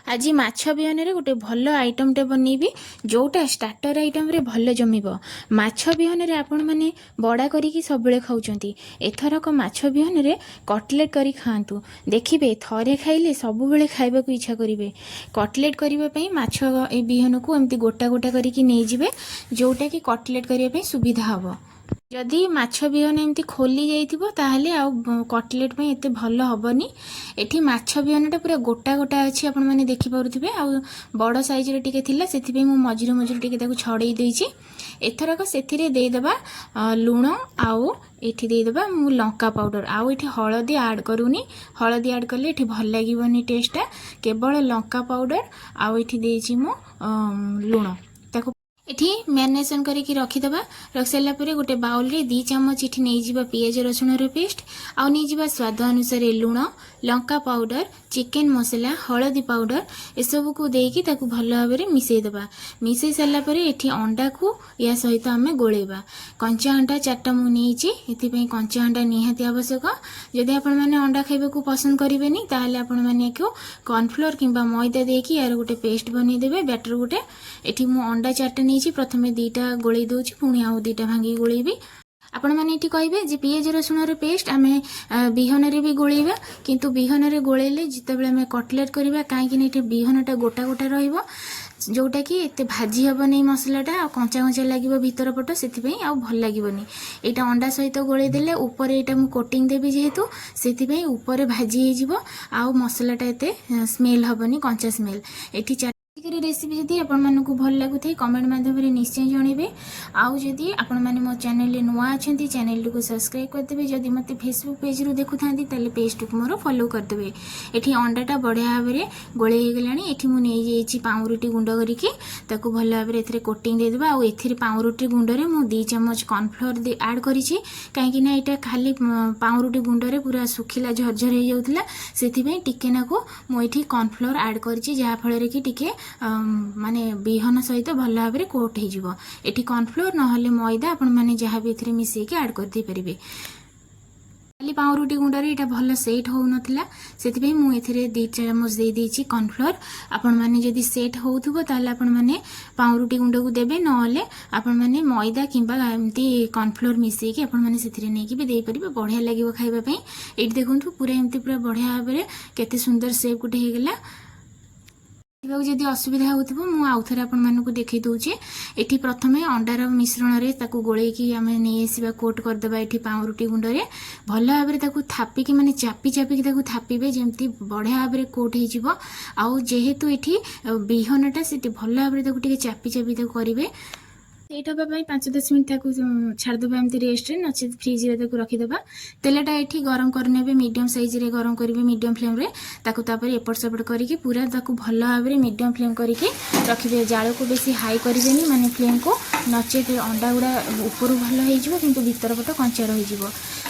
आज माछ बिहन गोटे भल आइटमटे बनइबी जोटा स्टार्टर आइटम रे भल जमिब। माछ बिहन रे आपण माने बड़ा करिकी सबले खाउचंती, एथरक माछ बिहन रे कटलेट करी खाआंतु। देखिबे थरे खाइले सबुबेले खाइबा को इच्छा करिवे। कटलेट करिबा पई माछ ए बिहन को एमती गोटा गोटा करिकी नै जिवे, जोटा कि कटलेट करिया पई सुविधा हबो। जदि माछ बिहन एमती खोली जाइथिबो ताहले आ कटलेट पे एते भल हबनी। एठी माछ बिहनटा पूरा गोटा गोटा अछि, आपण माने देखि पारुथिबे। आ बड़ साइज रे टिके थिला, सेथि पे मु मझिरे मझिरे टिके ताकू छड़ेई देइछि। एथरक सेथिरे देई देबा लूण, आउ एठी देई देबा मु लंका पाउडर, आउ एठी हळदी ऐड करूनी। हळदी ऐड करले एठी भल लागिबनी टेस्टटा, केवल लंका पाउडर आउ एठी देइछि मु लूण। एठी मैरिनेशन करके रखीदबा। रख सारा पर गोटे बाउल रे 2 चम्मच एठी नहीं जिबा पियाज रसुण रो पेस्ट, आउ नहीं जिबा स्वाद अनुसार लूण, लंका पाउडर, चिकेन मसला, हळदी पाउडर एसबू को देकी ताकू भल भाव में मिसई दबा। मिसई सारा पर एठी अंडा को या सहित आमे गोलेबा। कंचा अंडा 4टा मु नेइछि, एथि पई कंचा अंडा निहाती आवश्यक। जदि आपण माने अंडा खाइबा को पसंद करिवेनी ताहले आपण माने को कॉर्नफ्लोर किंबा मैदा देकी यार गोटे पेस्ट बनै देबे, बैटर गोटे। एठी मु अंडा 4टा नेइछि, प्रथमे 2टा गोळेई दोछि, पुणी आउ 2टा भांगी गोळेइबी। आपण माने एठी कहबे जे पियाज रसुण रो पेस्ट आमे बिहन रे भी गोळेइबा, किंतु बिहन रे गोळेले जितेबेले आमे कटलेट करिबा काहे कि एठी बिहनटा गोटा गोटा रहइबो, जोटा कि एते भाजी हबो नै मसलाटा, आ कंचा कंचा लागिबो भीतर पट, सेति पई आ भल लागिबोनी। एटा अंडा सहित गोळेइ देले ऊपर एटा मु कोटिंग देबी, जेहेतु सेति पई ऊपर भाजी हे जिवो, आ मसलाटा एते स्मेल हबोनी, कंचा स्मेल। एठी रेसिपी जदि आपण मानकु भल लागुथै कमेंट माध्यम रे निश्चय जणिबे। आउ जदि आपण माने मो चैनल रे नुआ अछंती चैनल को सब्सक्राइब कर देबे। जदि मते फेसबुक पेज रो देखुथांती ताले पेज को मोर फॉलो कर देबे। एठी अंडाटा बढ़िया भाव रे गोळे हे गेलानी। एठी मु नै जेछि पाउरुटी गुंड करिकि ताकू भल भाव रे एथरे कोटिंग दे देबा। आउ एथिरे पाउरुटी गुंड रे मु 2 चम्मच कॉर्नफ्लोर दे ऐड करिछि, काहे कि ना एटा खाली पाउरुटी गुंड रे पूरा सुखिला झरझर हे जाउतला, सेति पई टिके नाको मु एठी कॉर्नफ्लोर ऐड करिछि, जहा फळे रे कि टिके माने बिहन सहित भल भाव में कोट हो। एठी कॉर्नफ्लोर नहले मैदा आपण माने जहाँ भी एथिरे मिसेई के ऐड कर दे परिबे। खाली पाउरुटी गुंडा रे एटा भल सेट हो नथिला, सेति पई मु एथिरे 2 चम्मच दे देछि कॉर्नफ्लोर। आपण माने जदि सेट होउथबो ताले आपण माने पाउरुटी गुंडा को देबे, नहले आपण माने मैदा किंबा एमती कॉर्नफ्लोर मिसेई के आपण माने सेथिरे नै कि भी दे परिबे, बढ़िया लागिवो खाइबा पई। एठी देखंतु पूरा एमती पूरा बढ़िया भाव में केते सुंदर शेप गुटे हे गेला। जदि असुविधा होथिबो मु आउ थरे आपण मानकु देखै दोछि। एठी प्रथमे अंडार मिश्रण रे ताकू गोळेई कि आमे नै एसिबा कोट कर देबा। एठी पाउरुटी गुंड रे भल भाव में ताकू थापी कि माने चापी चापी कि ताकू थापीबे, जेमती बढ़िया भाव में कोट हे जिवो। आउ जेहेतु एठी बिहनटा सेठी भल भाव में ताकू टिके चापी चापी ताकू करिवे। सेट होगा 5-10 मिनट ताकू छाड़देबा एमती रेस्ट रे, नचे फ्रिज रे ताकू रखीदेबा। तेलटा एठी गरम करनेबे, मीडियम साइज रे गरम करिवे मीडियम फ्लेम रे। ताकू तापर एपट सेपट करिके पूरा ताकू भल भाव में मीडियम फ्लेम करिके रखिबे। जाळ को बेसी हाई करिवेनी माने फ्लेम को, नचे अंडा गुडा ऊपर भल हे जिवो किंतु भीतर पट कंचा रहि जिवो।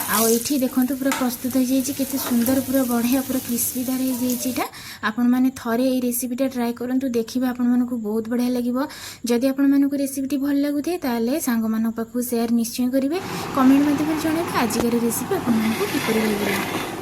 आ एठी देखंतु पूरा प्रस्तुत हो जाइछि, केते सुंदर पूरा बढ़िया पूरा क्रिस्पीदार हे जाइछिटा। आपण माने थरे ए रेसिपीटा ट्राई करंतु, देखिबा आपण मानकु बहुत बढ़िया लागिवो। जदि आपण मानकु रेसिपीटी भल लागुथे ताले सांग मानक पाखु शेयर निश्चय करिवे, कमेंट मध्ये जणाइबे आजिकार रेसिपी आपण मानकु किपरि लागिला।